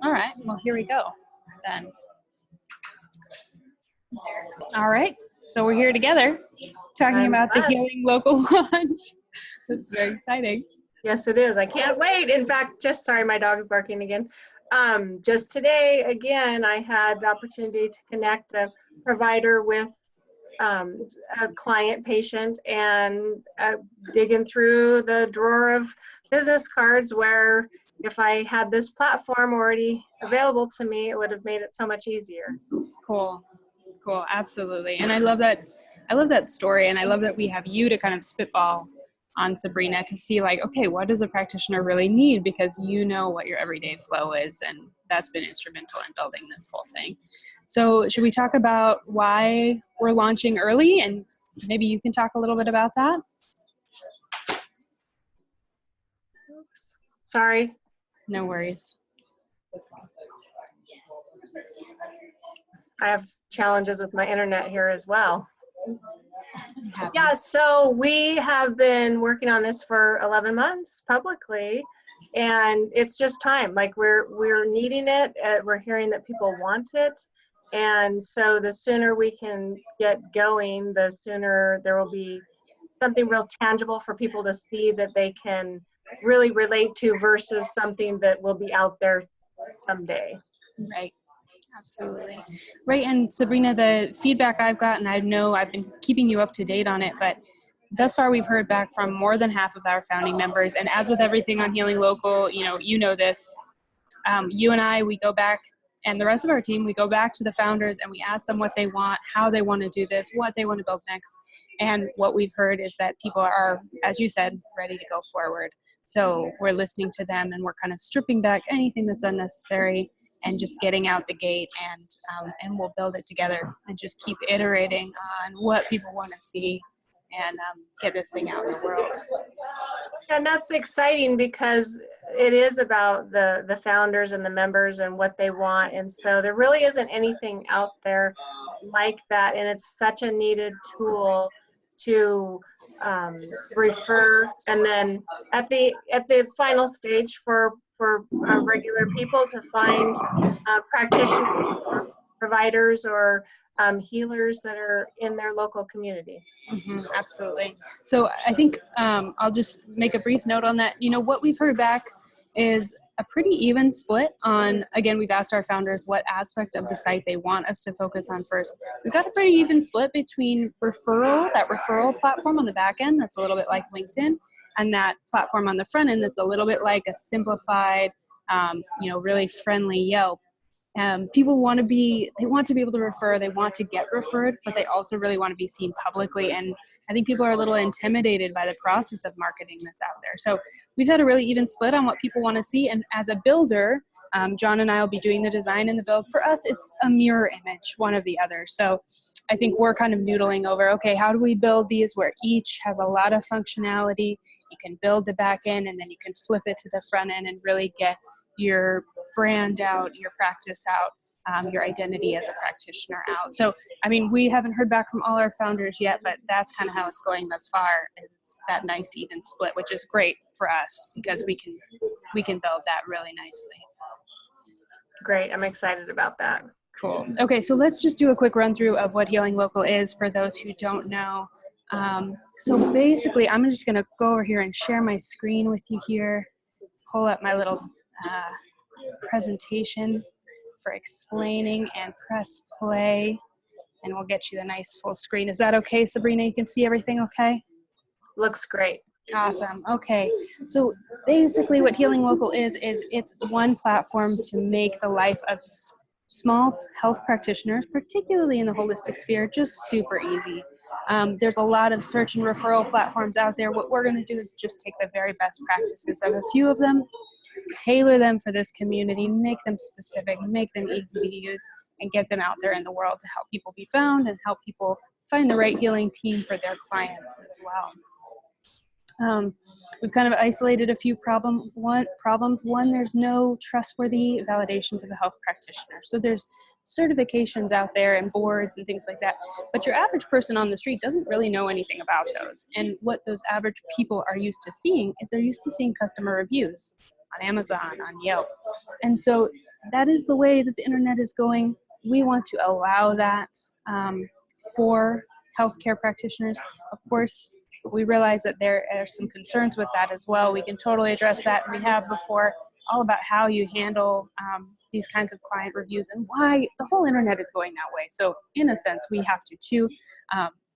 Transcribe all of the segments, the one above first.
All right, well, here we go then. All right, so we're here together talking about the Healing Local launch. That's very exciting. Yes, it is. I can't wait. In fact, sorry, my dog's barking again. Just today, again, I had the opportunity to connect a provider with a client patient, and digging through the drawer of business cards where if I had this platform already available to me, it would have made it so much easier. Cool, absolutely. And I love that story, and I love that we have you to kind of spitball on Sabrina to see like, okay, what does a practitioner really need? Because you know what your everyday flow is, and that's been instrumental in building this whole thing. So should we talk about why we're launching early, and maybe you can talk a little bit about that? Oops. Sorry. No worries. I have challenges with my internet here as well. Yeah, so we have been working on this for 11 months publicly, and it's just time. Like we're needing it. We're hearing that people want it. And so the sooner we can get going, the sooner there will be something real tangible for people to see that they can really relate to versus something that will be out there someday. Right. Absolutely. Right. And Sabrina, the feedback I've gotten, I know I've been keeping you up to date on it, but thus far we've heard back from more than half of our founding members. And as with everything on Healing Local, you know this, you and I, we go back, and the rest of our team, we go back to the founders and we ask them what they want, how they want to do this, what they want to build next. And what we've heard is that people are, as you said, ready to go forward. So we're listening to them, and we're kind of stripping back anything that's unnecessary and just getting out the gate, and we'll build it together and just keep iterating on what people want to see, and get this thing out in the world. And that's exciting because it is about the founders and the members and what they want. And so there really isn't anything out there like that. And it's such a needed tool to refer. And then at the final stage for regular people to find practitioners or providers or healers that are in their local community. Mm-hmm, absolutely. So I think I'll just make a brief note on that. What we've heard back is a pretty even split on, again, we've asked our founders what aspect of the site they want us to focus on first. We've got a pretty even split between referral, that referral platform on the back end that's a little bit like LinkedIn, and that platform on the front end that's a little bit like a simplified, really friendly Yelp. People want to be able to refer, they want to get referred, but they also really want to be seen publicly. And I think people are a little intimidated by the process of marketing that's out there. So we've had a really even split on what people want to see. And as a builder, John and I will be doing the design and the build. For us, it's a mirror image, one of the other. So I think we're kind of noodling over, okay, how do we build these where each has a lot of functionality? You can build the back end, and then you can flip it to the front end and really get your brand out, your practice out, your identity as a practitioner out. So, we haven't heard back from all our founders yet, but that's kind of how it's going thus far. It's that nice even split, which is great for us because we can build that really nicely. Great. I'm excited about that. Cool. Okay, so let's just do a quick run through of what Healing Local is for those who don't know. So basically, I'm just going to go over here and share my screen with you here, pull up my little presentation for explaining, and press play, and we'll get you the nice full screen. Is that okay, Sabrina? You can see everything okay? Looks great. Awesome. Okay. So basically what Healing Local is it's one platform to make the life of small health practitioners, particularly in the holistic sphere, just super easy. There's a lot of search and referral platforms out there. What we're going to do is just take the very best practices of a few of them, tailor them for this community, make them specific, make them easy to use, and get them out there in the world to help people be found and help people find the right healing team for their clients as well. We've kind of isolated a few problems. One, there's no trustworthy validations of a health practitioner. So there's certifications out there and boards and things like that, but your average person on the street doesn't really know anything about those. And what those average people are used to seeing is they're used to seeing customer reviews on Amazon, on Yelp. And so that is the way that the internet is going. We want to allow that for healthcare practitioners. Of course, we realize that there are some concerns with that as well. We can totally address that. We have before, all about how you handle these kinds of client reviews and why the whole internet is going that way. So in a sense, we have to too.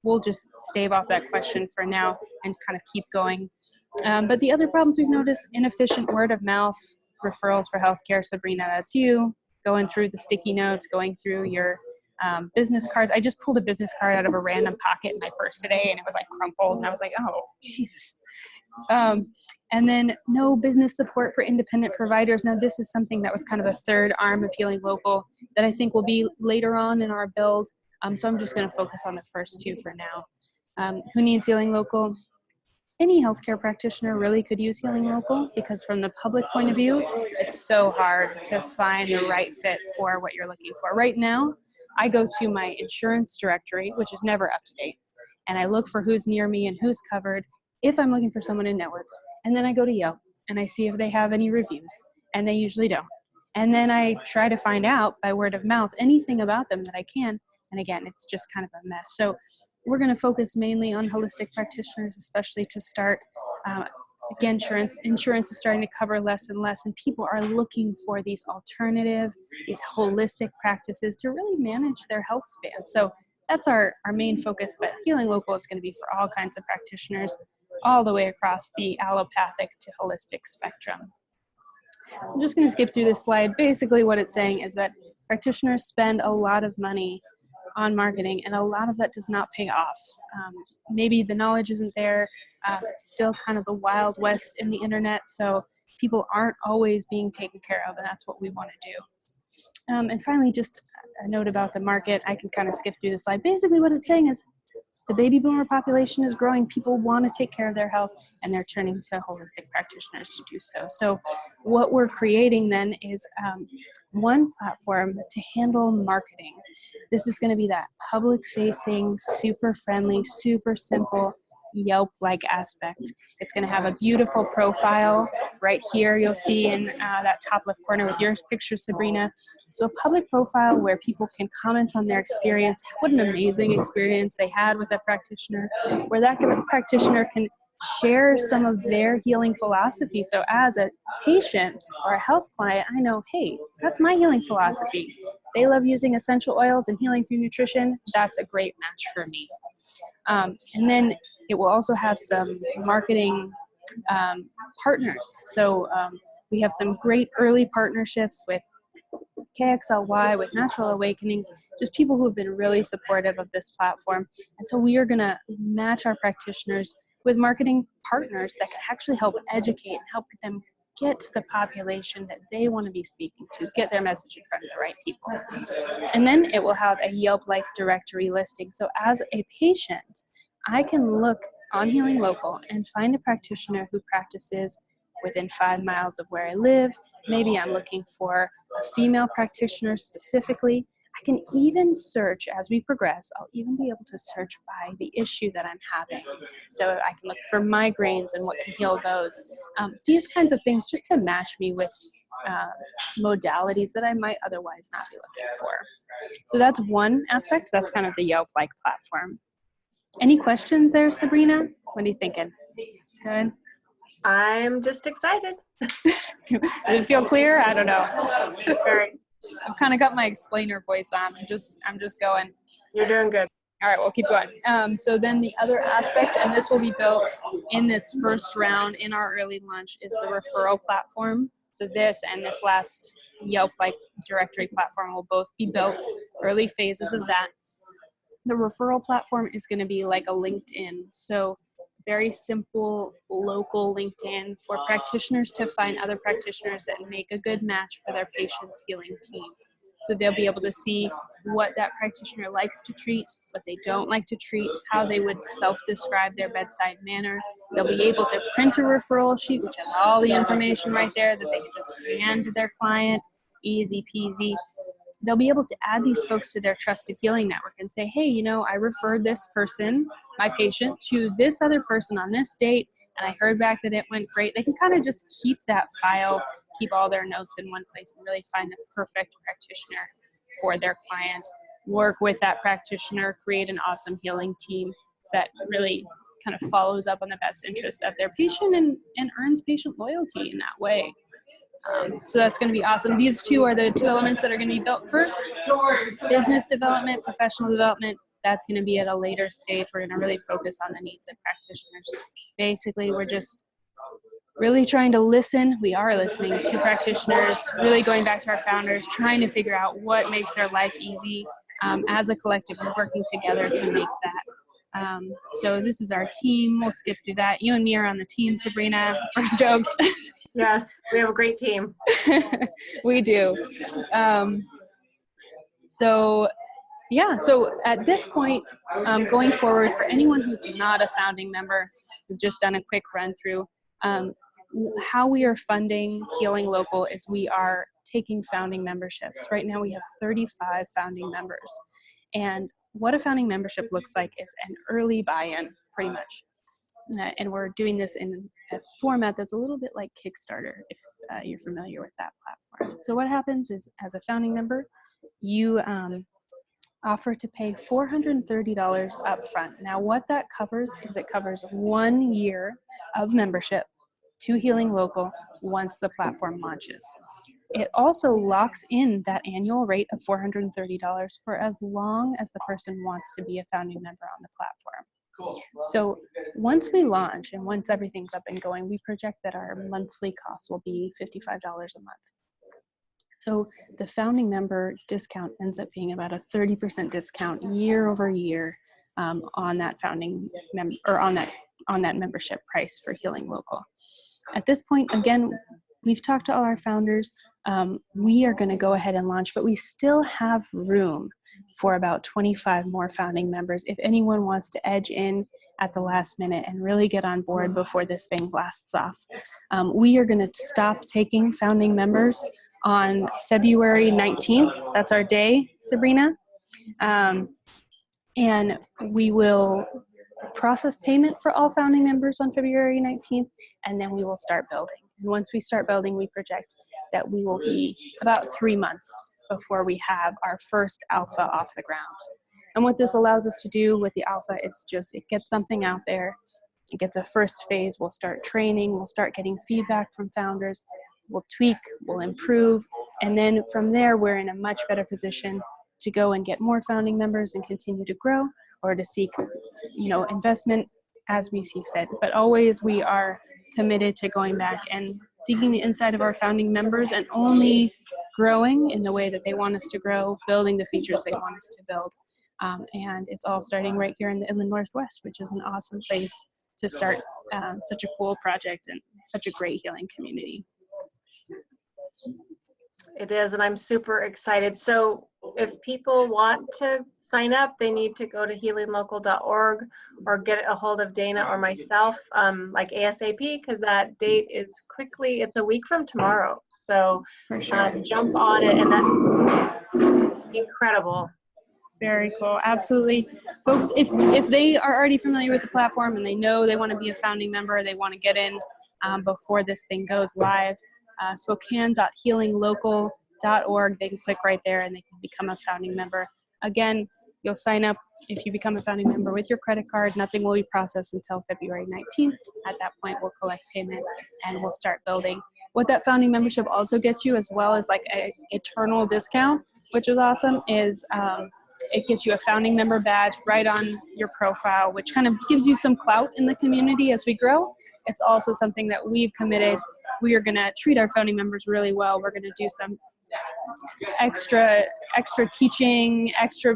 We'll just stave off that question for now and kind of keep going. But the other problems we've noticed, inefficient word of mouth, referrals for healthcare. Sabrina, that's you, going through the sticky notes, going through your business cards. I just pulled a business card out of a random pocket in my purse today, and it was like crumpled, and I was like, oh, Jesus. And then no business support for independent providers. Now, this is something that was kind of a third arm of Healing Local that I think will be later on in our build. So I'm just going to focus on the first two for now. Who needs Healing Local? Any healthcare practitioner really could use Healing Local, because from the public point of view, it's so hard to find the right fit for what you're looking for. Right now, I go to my insurance directory, which is never up to date, and I look for who's near me and who's covered if I'm looking for someone in network. And then I go to Yelp and I see if they have any reviews, and they usually don't. And then I try to find out by word of mouth anything about them that I can. And again, it's just kind of a mess. So we're going to focus mainly on holistic practitioners, especially to start. Again, insurance is starting to cover less and less, and people are looking for these alternative, these holistic practices to really manage their health span. So that's our main focus, but Healing Local is going to be for all kinds of practitioners, all the way across the allopathic to holistic spectrum. I'm just going to skip through this slide. Basically what it's saying is that practitioners spend a lot of money on marketing, and a lot of that does not pay off. Maybe the knowledge isn't there. It's still kind of the Wild West in the internet, so people aren't always being taken care of, and that's what we want to do. And finally, just a note about the market. I can kind of skip through the slide. Basically what it's saying is the baby boomer population is growing. People want to take care of their health, and they're turning to holistic practitioners to do so. So what we're creating then is one platform to handle marketing. This is going to be that public-facing, super friendly, super simple, Yelp-like aspect. It's going to have a beautiful profile right here. You'll see in that top left corner with your picture, Sabrina. So a public profile where people can comment on their experience, what an amazing experience they had with a practitioner, where that practitioner can share some of their healing philosophy. So as a patient or a health client, I know, hey, that's my healing philosophy. They love using essential oils and healing through nutrition. That's a great match for me. And then it will also have some marketing partners. So we have some great early partnerships with KXLY, with Natural Awakenings, just people who have been really supportive of this platform. And so we are going to match our practitioners with marketing partners that can actually help educate and help them get to the population that they want to be speaking to, get their message in front of the right people. And then it will have a Yelp-like directory listing. So as a patient, I can look on Healing Local and find a practitioner who practices within 5 miles of where I live. Maybe I'm looking for a female practitioner specifically. I can even search as we progress. I'll even be able to search by the issue that I'm having. So I can look for migraines and what can heal those. These kinds of things just to match me with modalities that I might otherwise not be looking for. So that's one aspect. That's kind of the Yelp-like platform. Any questions there, Sabrina? What are you thinking? Good. I'm just excited. Did it feel clear? I don't know. I've kind of got my explainer voice on. I'm just going. You're doing good. All right, we'll keep going. So then the other aspect, and this will be built in this first round in our early launch, is the referral platform. So this and this last Yelp-like directory platform will both be built, early phases of that. The referral platform is going to be like a LinkedIn. So very simple local LinkedIn for practitioners to find other practitioners that make a good match for their patient's healing team. So they'll be able to see what that practitioner likes to treat, what they don't like to treat, how they would self-describe their bedside manner. They'll be able to print a referral sheet, which has all the information right there that they can just hand to their client, easy peasy. They'll be able to add these folks to their trusted healing network and say, hey, you know, I referred this person, my patient, to this other person on this date, and I heard back that it went great. They can kind of just keep that file, keep all their notes in one place and really find the perfect practitioner for their client, work with that practitioner, create an awesome healing team that really kind of follows up on the best interests of their patient and earns patient loyalty in that way. So that's going to be awesome. These two are the two elements that are going to be built first. Business development, professional development, that's going to be at a later stage. We're going to really focus on the needs of practitioners. Basically, we're just really trying to listen. We are listening to practitioners, really going back to our founders, trying to figure out what makes their life easy. As a collective, we're working together to make that. So this is our team. We'll skip through that. You and me are on the team, Sabrina. We're stoked. Yes, we have a great team. We do. So at this point, going forward, for anyone who's not a founding member, we've just done a quick run through. How we are funding Healing Local is we are taking founding memberships. Right now we have 35 founding members. And what a founding membership looks like is an early buy-in, pretty much. And we're doing this in a format that's a little bit like Kickstarter, if you're familiar with that platform. So what happens is, as a founding member, you offer to pay $430 up front. Now what that covers is it covers 1 year of membership to Healing Local once the platform launches. It also locks in that annual rate of $430 for as long as the person wants to be a founding member on the platform. So once we launch and once everything's up and going, we project that our monthly cost will be $55 a month. So the founding member discount ends up being about a 30% discount year over year on that founding on that membership price for Healing Local. At this point, again, we've talked to all our founders. We are going to go ahead and launch, but we still have room for about 25 more founding members if anyone wants to edge in at the last minute and really get on board before this thing blasts off. We are going to stop taking founding members on February 19th. That's our day, Sabrina. And we will process payment for all founding members on February 19th, and then we will start building. And once we start building, we project that we will be about 3 months before we have our first alpha off the ground. And what this allows us to do with the alpha, it gets something out there. It gets a first phase. We'll start training. We'll start getting feedback from founders. We'll tweak, we'll improve. And then from there, we're in a much better position to go and get more founding members and continue to grow, or to seek, investment as we see fit. But always we are committed to going back and seeking the insight of our founding members and only growing in the way that they want us to grow, building the features they want us to build. And it's all starting right here in the Inland Northwest, which is an awesome place to start such a cool project and such a great healing community. It is, and I'm super excited. So if people want to sign up, they need to go to healinglocal.org or get a hold of Dana or myself, like ASAP, because that date is it's a week from tomorrow. So For sure. Jump on it, and that's incredible. Very cool. Absolutely. Folks, if they are already familiar with the platform and they know they want to be a founding member, they want to get in before this thing goes live, spokane.healinglocal.org. They can click right there and they can become a founding member. Again, you'll sign up if you become a founding member with your credit card. Nothing will be processed until February 19th. At that point, we'll collect payment and we'll start building. What that founding membership also gets you, as well as like an eternal discount, which is awesome, is it gets you a founding member badge right on your profile, which kind of gives you some clout in the community as we grow. It's also something that we've committed. We are going to treat our founding members really well. We're going to do some extra teaching, extra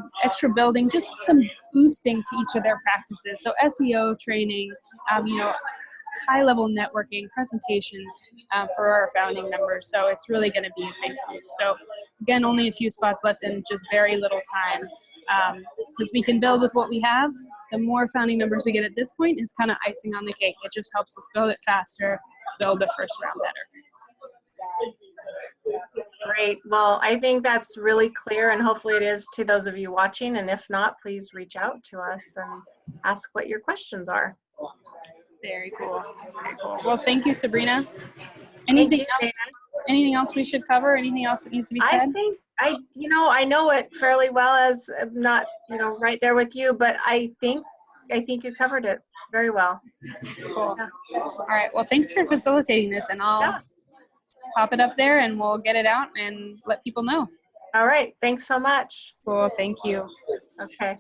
building, just some boosting to each of their practices. So SEO training, high-level networking, presentations for our founding members. So it's really going to be a big boost. So again, only a few spots left in just very little time. Because we can build with what we have. The more founding members we get at this point is kind of icing on the cake. It just helps us build it faster, build the first round better. Great. Well, I think that's really clear, and hopefully it is to those of you watching. And if not, please reach out to us and ask what your questions are. Very cool. Very cool. Well, thank you, Sabrina. Anything else? anything else we should cover? Anything else that needs to be said? I think I know it fairly well, as I'm not, right there with you, but I think you covered it very well. Cool. Yeah. All right. Well, thanks for facilitating this, and I'll pop it up there and we'll get it out and let people know. All right. Thanks so much. Cool. Thank you. Okay.